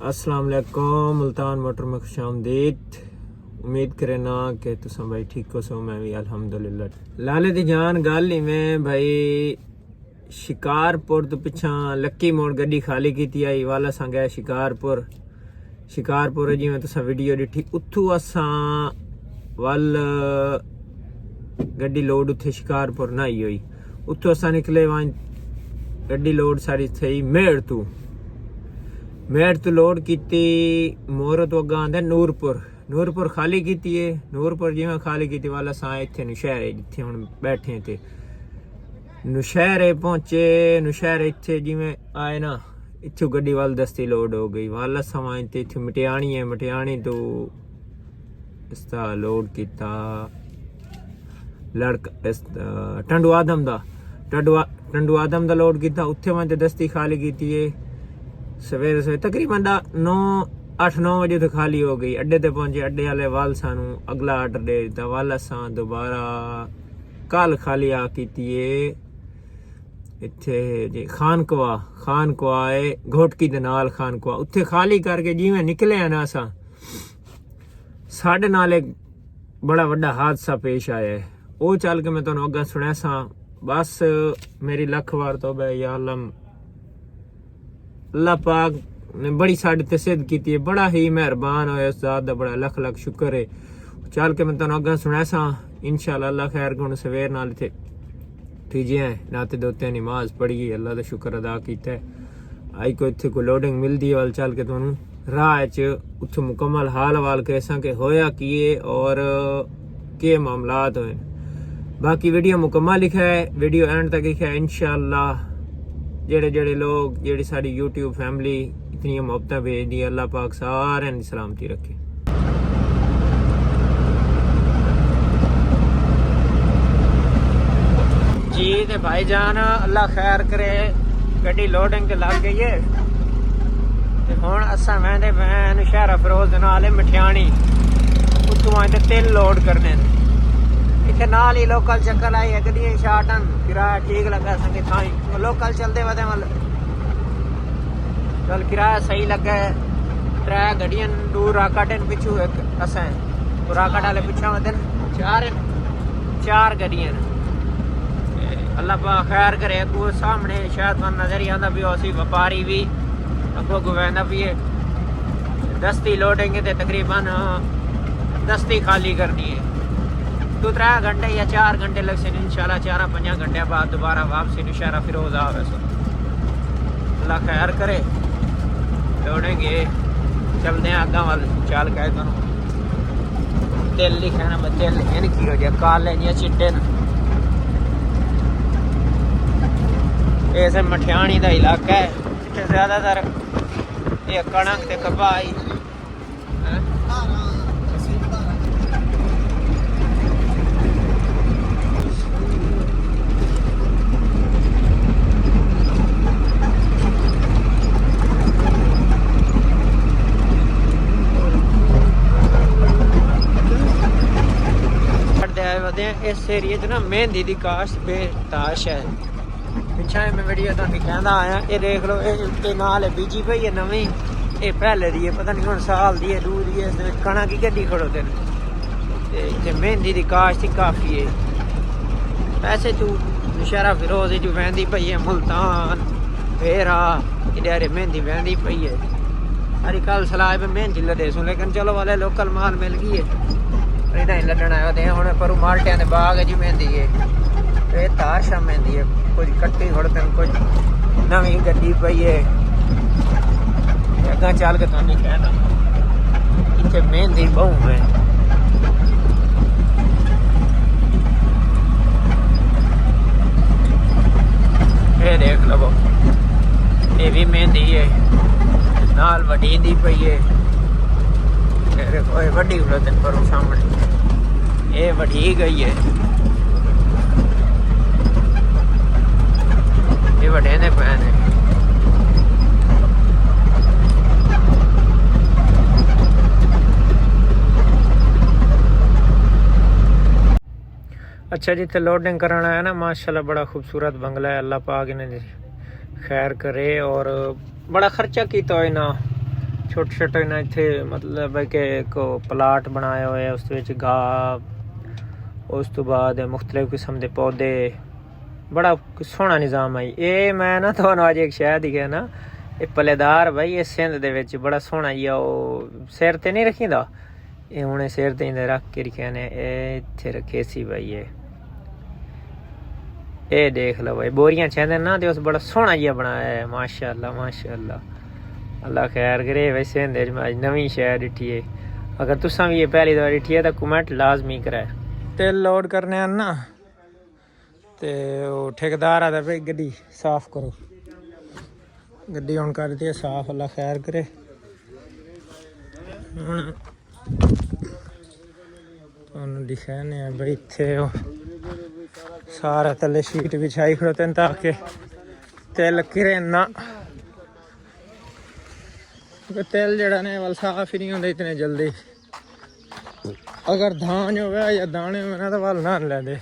अस्सलाम वालेकुम। मुल्तान मोटर में खुश आमदीद। उम्मीद करे ना कि तुम भाई ठीक हो सो। मैं भी अल्हम्दुलिल्लाह। लाले दी जान गल ही में भाई शिकारपुर तो पिछा लक्की मोड़ गड्डी खाली की आई वाला सा गए शिकारपुर जिमें तुसा वीडियो डिठी उत्थू असा वल गड्डी लोड उत्थे शिकारपुर ना आई हुई। उत्थू असा निकले वहाँ गड्डी लोड सारी थी मेड़ तो लोड की मोर तो अगा आंदा नूरपुर खाली की है। नूरपुर जिमें खाली की वाला सा इतने नौशहरे जिथे हम बैठे थे नौशहरे पहुंचे। नौशहरे इतने जिमें आए ना इतों गड्डी वाल दस्ती लोड हो गई वाला समा इतने मटियाणी है। मटियाणी तो इसका लोड किया लड़का टंडू आदम दा लोड किया। उत्थे मैं दस्ती खाली की है। सवेरे तकरीबन 8-9 बजे तो खाली हो गई। अड्डे ते पहुंचे। अड्डे वाले वाल सानू अगला आर्डर दे दिता। वाल असा दोबारा कल खाली आ की इत्थे जी खानकवा है घोटकी दे नाल खानकवा उत्थे खाली करके जिवें निकले हैं ना असा साढ़े नाल एक बड़ा वड्डा हादसा पेश आया है। वो चल के मैं तुहानू अग्गा सुनाया सा। बस मेरी लख वार तो या अल्लाह पाक ने बड़ी साड़ी ते सिद्ध की है। बड़ा ही मेहरबान होया उस ज़ात दा बड़ा लख शुक्र है। चल के मैं तुहानू अग्गा सुनाया सा। इंशाअल्लाह अल्लाह खैर को सवेर नाल इत्थे ठीजे है नाते दोते नमाज पढ़ी अल्लाह दा शुक्र अदा कीता। आई को इत्थे कोई लोडिंग मिलदी है। वाल चल के तुहानू राह च उत्थे मुकम्मल हाल वाल कैसा के होया किए और के मामलात होए। बाकी वीडियो मुकम्मल लिखा है। वीडियो एंड तक लिखा है। इंशाअल्लाह जेड़े लोग जेड़ी साड़ी यूट्यूब फैमिली इतनी मोहब्बत भेज दी अल्लाह पाक सारे की सलामती रखे। जी ते भाईजान अल्लाह खैर करे गड्डी लोडिंग ते लग गई है ते हुण असां वेंदे वैन शहरा फिरोज दे नाल मठियाणी उत्थों आए तेल लोड करने इतने नाल ही लोकल चक्कर आई है। गड्डियां शार्टन किराया ठीक लगा संगे थाई लोकल चलते वदे मतलब चल किराया सही लगा है। 3 गड्डियां दूर राकाटन पिछू एक असें राकाट वाले पिछा वदन 4 गड्डियां अल्लाह पाक खैर करे। अगू सामने शायद मन नजर ही आंदा भी उसी व्यापारी भी अगो गुवैंदा भी है। दस्ती लोडेंगे तो तकरीबन दस्ती खाली करनी है। 2-3 घंटे या 4 घंटे लग से इंशाल्लाह 4-5 घंटे बाद दोबारा वापसी नौशहरा फिरोज आवे सो अल्लाह खैर करे। दौड़ेंगे चलते हैं अग्गा वाल चल के तेल लिखा ना तेल इनकी हो जाए काले या चिट्टे न। ऐसे मठियाणी का इलाका है जिथे ज्यादातर ये कणक ते कपाई इस एरिए च ना मेहंदी की काश्त बेताश है। पिछा मैं वीडियो तुहानू कहंदा आया ये देख लो ये नाल बीजी पई है नवी ये पहले दी है पता नहीं हुण साल दी है दू दी है। इस कणक की गड्डी खड़ोते ते इत्थे मेहंदी की काश्त काफ़ी है। वैसे तू नौशहरा फिरोज जो वहंदी पई है मुल्तान फेरा इधर मेहंदी वहंदी पई है। अरे कल सलाह पे मेहंदी लदे सो लेकिन चलो वाले लोकल माल मिल गई है इधर ही लड्डन आया थे हूँ पर माल्टिया के बाग जी मेहंदी है ये ताशा मेहंदी है कुछ कट्टी खड़ते कुछ नवी गड्डी पई है। अगर चल के तुम कहना इतने मेहंदी बहु है। ये देख लो ये भी मेहंदी है नाल वडी दी पई है। वड्डी खड़ोते पर सामने ये वडी गई है ये वडे ने पैन है। अच्छा जिथे लोडिंग कराना है ना माशाल्लाह बड़ा खूबसूरत बंगला है। अल्लाह पाक ने खैर करे और बड़ा खर्चा किया है ना छोटे छोटे ना इत्थे मतलब है कि एक प्लाट बनाया हुआ है, उस विच घाह, उस तो बाद मुख्तलिफ किस्म के पौधे, बड़ा सोहना निज़ाम है। ये मैं ना तुहानूं अज एक शहर दिखेआ ना, ये पलेदार भाई, ये सिंध दे विच बड़ा सोहना जी वो सिर ते नहीं रखी दा, ये हुणे सिर ते रख के रखे ने, इत्थे रखे सी भाई। ये देख लो भाई, बोरियां छेंदे ना ते उस बड़ा सोहना जिहा बनाया है, माशाअल्लाह माशाअल्लाह, अल्लाह खैर करे। भाई सिंध च मैं नवीं शहर डिठी है, अगर तुसां भी ये पहली दफा डिठी है तो कमेंट लाजमी कराए। तेल लोड करने आन ना ते वो ठेकेदार आता भाई गड्डी साफ करो, गड्डी हुण कर दी साफ, अल्लाह खैर करे। हुण तुहानूं दिखाने भाई इत्थे सारा थल्ले शीट बिछाई खड़ोते ताकि तेल गिरे ना, तेल जड़ा ने वाल साफ ही नहीं होंगे इतने जल्दी। अगर धान हो या दाने हो ना तो वाल ना लेंदे,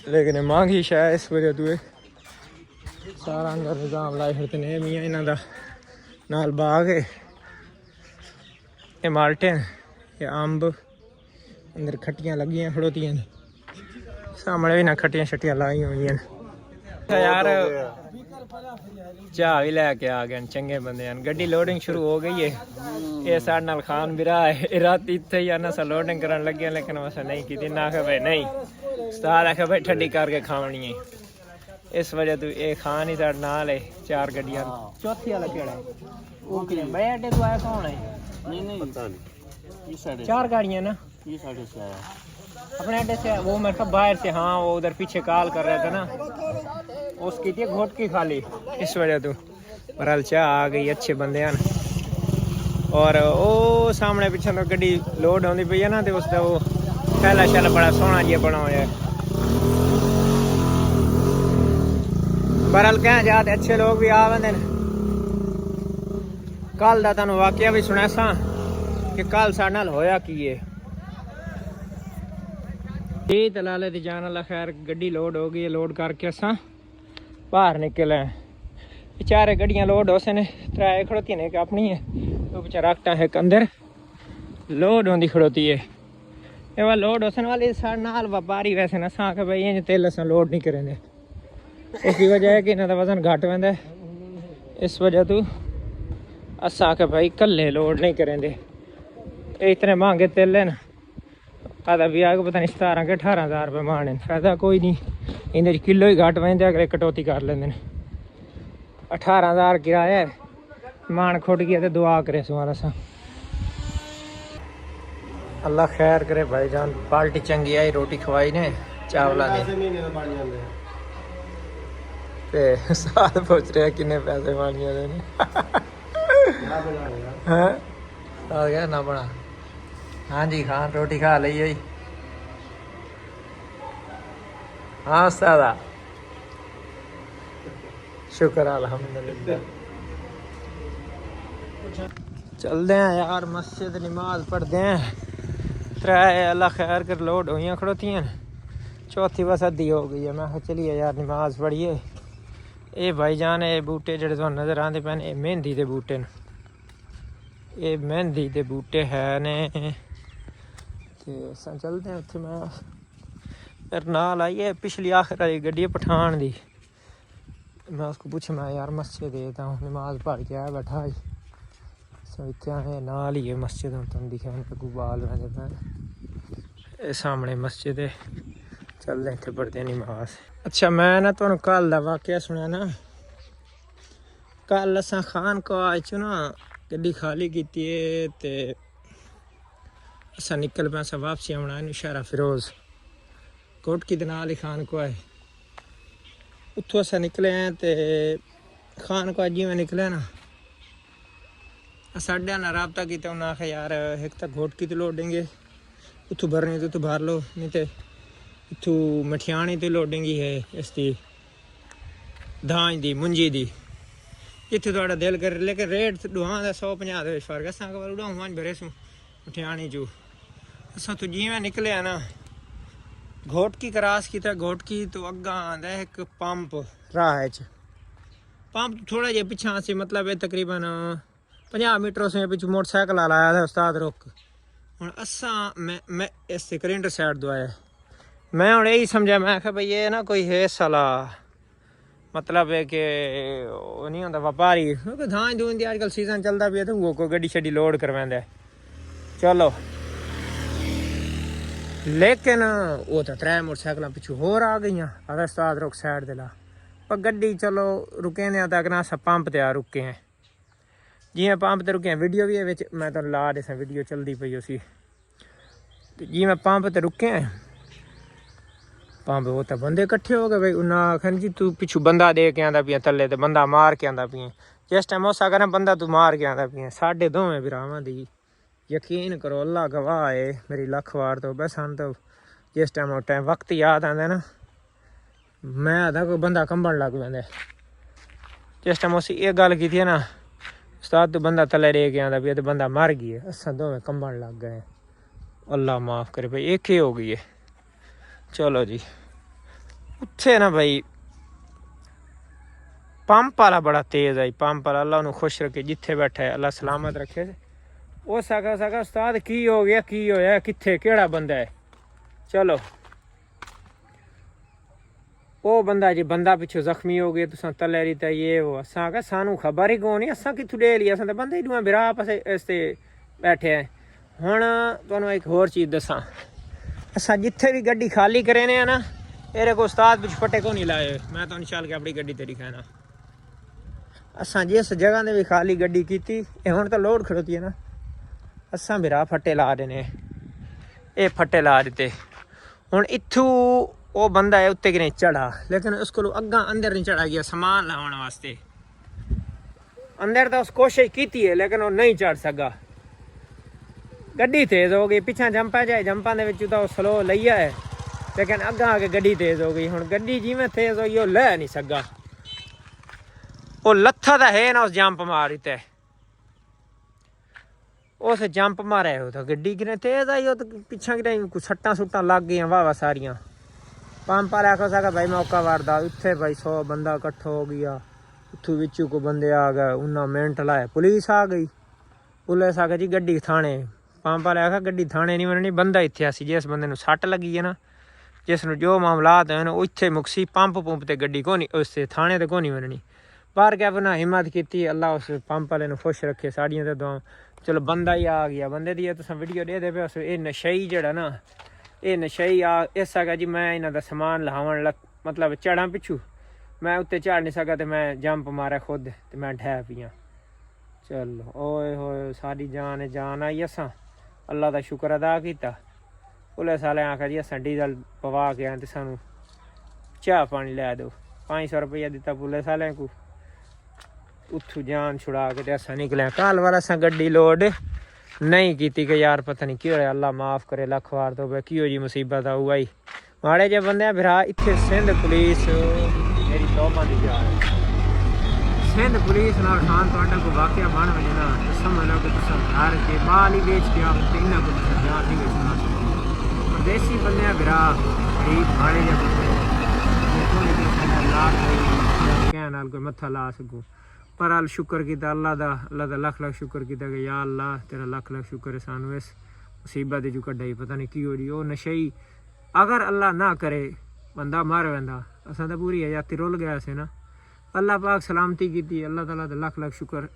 लेकिन महंगी शायद इस वजह तू सारा अंदर निजाम लाई फिरते ने। मियाँ इन्हों का नाल बाग है, ये माल्टे न, ये अंब, अंदर खट्टियां लगियां खड़ोतियां ने, सामने भी ना खट्टियां शट्टियां लाई हुई यार। चाह भी लैके आ गए चंगे बंदे हैं। गड्डी लोडिंग शुरू हो गई है, ये साढ़े नाल खान बिरा है, रात इतने ही आना सा लोडिंग करन लगे, लेकिन वैसा नहीं की ना, आखे भाई नहीं, उस्ताद आखे भाई ठंडी करके खावनी है, इस वजह तू ये खान ही साढ़े नाल है। 4 गड्डियां, चौथी वाला केड़ा है वो कि भाई अड्डे तो आया कौन है? नहीं पता नहीं, 4 गाड़ियां ना, ये साढ़े से आया अपने अड्डे से, वो मेरे ख्याल बाहर से, हाँ वो उधर पीछे कॉल कर रहे थे ना, उसकी थी घोट की खाली, इस वजह तो बहरहाल चाह आ गई। अच्छे बंदे हैं। और वो सामने पीछे तो गड्डी लोड होती पई है ना, तो उसका वो पहला शैल बड़ा सोहना जिहा बना हुआ है। बहरहाल कह जाते अच्छे लोग भी आ वंदे न। कल का तुहानूं वाकया भी सुना सा कि कल साडे नाल होया की है। ये दलाले दी जान अल्लाह खैर, गड्डी लोड हो गई है, लोड करके असां बाहर निकले हैं। बेचारे गड्डियां लोड हो से ने, 3 खड़ोती ने, एक अपनी है, वो बेचारा अक्टा है अंदर लोड होंदी खड़ोती है। ये वाला लोड होसन वाली साढ़े नाल व्यापारी वैसे ना सा के भाई इंज तेल असां लोड नहीं करेंगे, उसकी वजह है कि इन्हां दा वजन घट वैंदा है, इस वजह तो असां के भाई कल्ले लोड नहीं करेंगे। इतने महंगे तेल है ना, आधा भी आगे पता नहीं 17 के 18,000 रुपये माने, फायदा कोई नहीं, इंदे किलो ही घट वैंदे, अगले कटौती कर लेंदे ने। 18,000 किराया है, मान खुट गया तो दुआ करे सुमारा सा, अल्लाह खैर करे भाईजान। पार्टी चंगी आई, रोटी खवाई ने चावल ते साथ पूछ रहे किन्ने पैसे मानिया ने हैं ना बना। हाँ जी खान रोटी खा ली है। हाँ उस्तादा शुक्र अल्हम्दुलिल्लाह। चलते हैं यार मस्जिद, नमाज पढ़ते हैं। 3 अल्लाह खैर कर लोड हुई खड़ोतियाँ, चौथी बस अद्धी हो गई है। मैं चलिए यार नमाज पढ़िए। ये भाईजान ये बूटे जेह्ड़े तुहानूं नज़र आंदे पे ने, मेहंदी के बूटे न, ये मेहंदी के बूटे है ने। ते असां चलते हैं उत्थे। मैं मेरे नाल आई है पिछली आखिर वाली गड्डी पठान दी, मैं उसको पूछा मैं यार मस्जिद है तो नमाज पढ़ के आया बैठा है, सो इतने आने नाल ही है मस्जिद। हम तुम दिखा गुबाल में सामने मस्जिद है, चलते हैं इतने पढ़ते नमाज। अच्छा मैं ना तुहानूं कल दा वाकया सुनिया ना, कल असां खान को चो ना गड्डी खाली की ते असा निकल पे असा वापसी आना है नौशहरा फिरोज कोटकी के नाल ही खान को है। उत्थों असा निकले हैं तो खान को जिमें निकले ना साढ़े ना रबता किया, उन्हें आखिया यार एक तो घोटकी तो लोडेंगे, उतों भरनी तो भर लो, नहीं तो इतों मठियाणी तो लोडेंगी है इसकी धांज दी मुंजी दी, जिथे थोड़ा दिल करे। लेकिन रेट दुआं का 150 फर्क है। असा उड़ाऊ वंज भरे सू मठियाणी चू असा तो जिमें निकले है ना घोटकी क्रॉस किया। घोटकी तो अग्गा आंदा है एक पंप राह च, पंप थोड़ा जिहा पिछा से, मतलब है तकरीबन 50 मीटर उसने पिछू मोटरसाइकिल लाया था उस्ताद रुक हुण असां मैं इस करेंट साइड तो आया मैं हुण यही समझा मैं आख्या भाई ये ना कोई है साला मतलब है कि वो नहीं होंदा व्यापारी क्योंकि धान धून दी आजकल सीजन चलता पिया तो वो कोई गड्डी शड्डी लोड करवांदा है चलो लेकिन वो तो 3 मोटरसाइकिल पिछू होर आ गई अगर उस्ताद रुक साइड दे ला पर गड्डी चलो रुके ने तक ना अस पंप ते आ रुके हैं जिवें पंप ते रुके हैं वीडियो भी है मैं तो ला दे वीडियो चलती पई उसी जिवें पंप ते रुके हैं पंप वो तो बंदे इकट्ठे हो गए भाई उन्हें आखन जी तू पिछू बंदा दे के आंदा पिया थल्ले ते बंदा मार के आंदा पिया जिस टाइम उस आखना बंदा तू मार के आंदा पिया साढ़े दोवें भरावां दी यकीन करो अल्लाह गवाह है मेरी लख वार तो बस सन तो जिस टाइम उस टाइम वक्त याद आंदा ना मैं आदा कोई बंदा कंबन लग पैंदा जिस टाइम उस ये गल की थी ना उस्ताद तू बंदा थल्ले दे के आंदा पिया तो बंदा मर गया असां दोवें कंबन लग गए अल्लाह माफ़ करे भाई एक ही हो गई है चलो जी उत्थे ना भाई पंप वाला बड़ा तेज है पंप वाला अल्लाह उन्हें खुश रखे जिथे बैठा है अल्लाह सलामत रखे वो सका उस्ताद की हो गया की होया किथे केड़ा बंदा है चलो वो बंदा जी बंदा पिछू जख्मी हो गया तुसा तले रीता ये वो असा आखा सानू खबर ही कौन असा कितों ले लिया असा तो बंदे ही दुआ बिरा पासे इसते बैठे हैं हुण तुहानू एक होर चीज़ दसा असा जिथे भी गड्डी खाली करे ने ना एरे को उस्ताद पिछ फटे को नहीं लाए मैं तो चल के अपनी गड्डी तेरी कहना असा जिस जगह ने भी खाली गड्डी की हुण तो लोड खड़ोती है ना असा बिरा फटे ला देने ये फटे ला दिते हुण इत्थू वो बंदा है उत्ते कि नहीं चढ़ा लेकिन उसको अग्गा अंदर नहीं चढ़ा गया समान लाने वास्ते अंदर तो उस कोशिश की है लेकिन वो नहीं चढ़ सका गड्डी तेज हो गई पिछा जंपा जाए जंपा के तो स्लो लिया है लेकिन अग्गा आके गड्डी तेज हो गई हुण गड्डी जिवें तेज होई वो लै नहीं सका वो लत्था तो है ना उस जंप मार दिता उस जंप मारे हो तो गड्डी किने तेज आई हो तो पिछा कि सट्टां सुट्टां लग गई वाह वाह सारियां पंप वाले आखो सका भाई मौका वारदा इत्थे भाई 100 बंदा इकट्ठा हो गया उथू विचू को बंदे आ गए उन्हें मिनट लाए पुलिस आ गई पुलिस आ गई जी गड्डी थाने पंप वाले आखा गड्डी थाने नहीं बननी बंदा इत्थे आसी जिस बंदे सट्ट लगी है ना जिसनों जो मामलात हैं वो इत्थे मुक्सी पंप पुंप ते गड्डी को नहीं उस थाने ते को नहीं बननी बाहर क्या बना हिम्मत की अल्लाह उस पंप वाले खुश रखे साड़ियां ते दुआ चलो बंदा ही आ गया बंदे दी तुस वीडियो दे पे उस ये नशई जड़ा ना ये नशई आ इस सका जी मैं इन्हों का समान लहावन मतलब चढ़ा पिछू मैं उत्ते चढ़ नहीं सका तो मैं जंप मारा खुद तो मैं ढह पियाँ चलो ओए होए सारी जान आई असा अल्लाह का शुक्र अदा किया पुलिस वाले आखा जी असा डीजल पवा के आए तो सानू चाह पानी लै दो 500 रुपया दिता पुलिस वाले को उथू जान छुड़ा के असा निकले कल वाला असा गड्डी लोड नहीं की कि यार पता नहीं क्यों अल्लाह माफ़ करे लख वार तो क्यों जी मुसीबत आऊ आई माड़े जे बंदे बिरा इत्थे सिंध पुलिस मेरी तौबा दी जा सिंध पुलिस नाल खान तुहाडा को वाकया बन वजे ना तो समझ लो कि तुसां घर के बाल ही बेच के आप इन्हां को जान नहीं बेचना परदेसी बंदे बिरा गरीब माड़े जे क्या नाल कोई मत्था ला सकूँ पर अल शुक्र किया अल्लाह दा लख लख शुक्र किया कि या अल्लाह तेरा लख लख शुक्र है सानू इस मुसीबत जो कड्ढा ही पता नहीं की हो रही वो नशई अगर अल्लाह ना करे बंदा मर वैंदा असां तो पूरी हयाती रुल गया से ना अल्लाह पाक सलामती की अल्लाह ताला दा लख लख शुक्र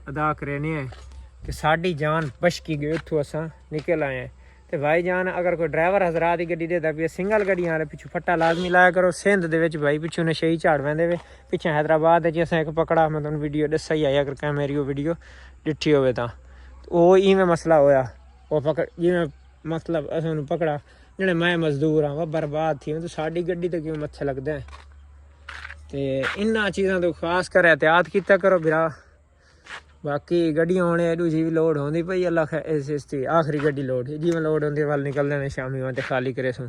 अदा करने हैं कि साड़ी जान बचकी गई उतों असां निकल आए हैं तो भाई जान अगर कोई ड्राइवर हजरात की गड्डी देता पे सिंगल गड्डियां वाले पिछू फट्टा लाजमी लाया करो सिंध दे विच भाई पिछू नशई झाड़ वैंदे वे पिछे हैदराबाद अस एक पकड़ा मैं तुहानू वीडियो दस्सा ही आया अगर क्या मेरी वो वीडियो डिठी होवे तां वो इवें मसला होया वो पकड़ जिवें मतलब असां पकड़ा जेह्ड़े मैं मजदूर हाँ वह बर्बाद थी तो साड़ी गड्डी तो क्यों मत्थे लगदे तो इन्हां चीज़ां तो खास कर एहतियात किया करो बिरा बाकी गड्डियां होने दूजी भी लोड होंदी पई अल्लाह इस आखिरी गड्डी लोड जिवें लोड होंदी वल निकलदे ने शामी वहाँ ते खाली करे सूँ